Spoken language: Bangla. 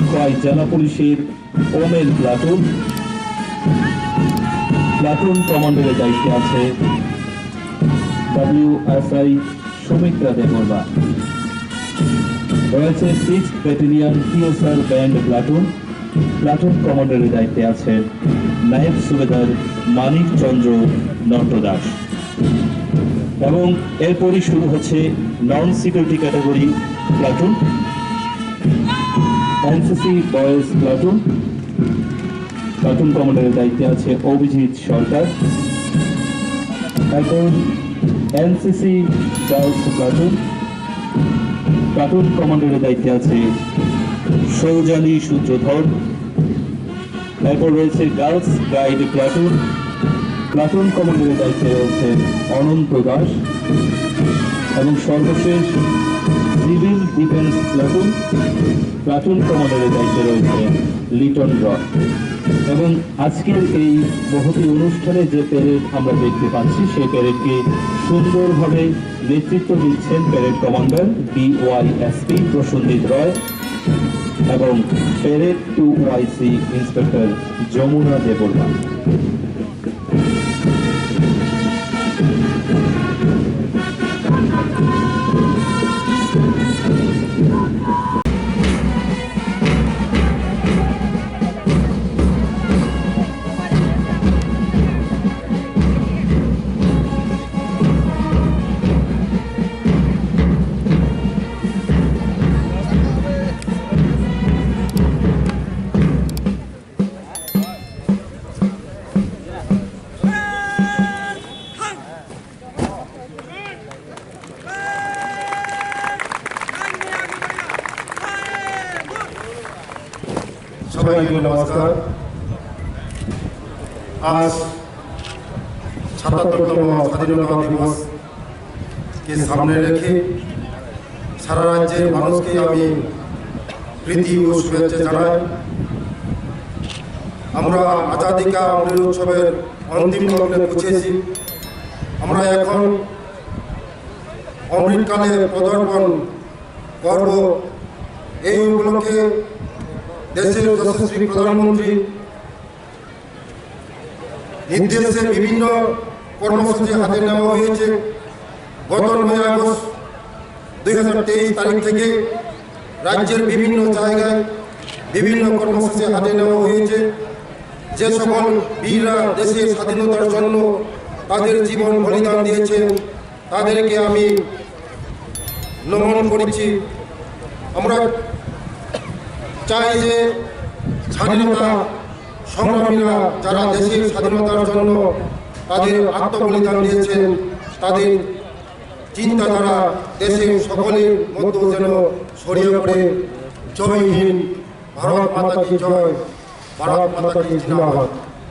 খোয়াই জেলা পুলিশের ওমেন প্লাটুন। প্লাটুন কমান্ডারের দায়িত্বে আছে WSI সুমিত্রা দেববর্মা। রয়েছে 6th battalion PSR band platoon. Platoon কমান্ডারের দায়িত্বে আছেন নায়েব সুবেদার মানিক চন্দ্র নট্টদাস। এবং এরপরই শুরু হচ্ছে non security category platoon, NCC boys platoon. Platoon কমান্ডারের দায়িত্বে আছে অভিজিৎ সরকার। এখন NCC গার্লস প্লাটুন। প্লাটুন কমান্ডারের দায়িত্বে আছে সৌজানী সূত্রধর। এরপর রয়েছে গার্লস গাইড প্লাটুন। প্লাটুন কমান্ডারের দায়িত্বে রয়েছে অনন্ত দাস। এবং সর্বশেষ সিভিল ডিফেন্স প্লাটুন। প্লাটুন কমান্ডারের দায়িত্বে রয়েছে লিটন রয়। এবং আজকের এই মহতী অনুষ্ঠানে যে প্যারেড আমরা দেখতে পাচ্ছি সেই প্যারেডকে সুন্দরভাবে নেতৃত্ব দিচ্ছেন প্যারেড কমান্ডার DYSP প্রসন্দিত রয় এবং parade 2YC inspector Jamuna Debbarma. সবাইকে নমস্কার। আজ ৭৭তম স্বাধীনতা দিবসকে সামনে রেখে সারা রাজ্যের মানুষকে আমি প্রীতি ও শুভেচ্ছা জানাই। আমরা আজাদী কা অমৃত উৎসবের অন্তিম লগ্নে পৌঁছেছি। আমরা এখন অমৃতকালে পদার্পণ করব। এই উপলক্ষে দেশের যশস্বী প্রধানমন্ত্রী নির্দেশে বিভিন্ন কর্মসূচি হাতে নেওয়া হয়েছে। গত ৯ আগস্ট ২০২৩ তারিখ থেকে রাজ্যের বিভিন্ন জায়গায় বিভিন্ন কর্মসূচি হাতে নেওয়া হয়েছে। যে সকল বীররা দেশের স্বাধীনতার জন্য তাদের জীবন বলিদান দিয়েছেন তাদেরকে আমি নমন করেছি। আমরা চাই যে স্বাধীনতা সংগ্রামীরা যারা দেশের স্বাধীনতার জন্য তাদের আত্মবলিদান দিয়েছেন তাদের চিন্তাধারা দেশের সকলের মধ্যে যেন ছড়িয়ে পড়ে। জয় হিন্দ, ভারত মাতা কি জয়, ভারত মাতা কি জিন্দাবাদ।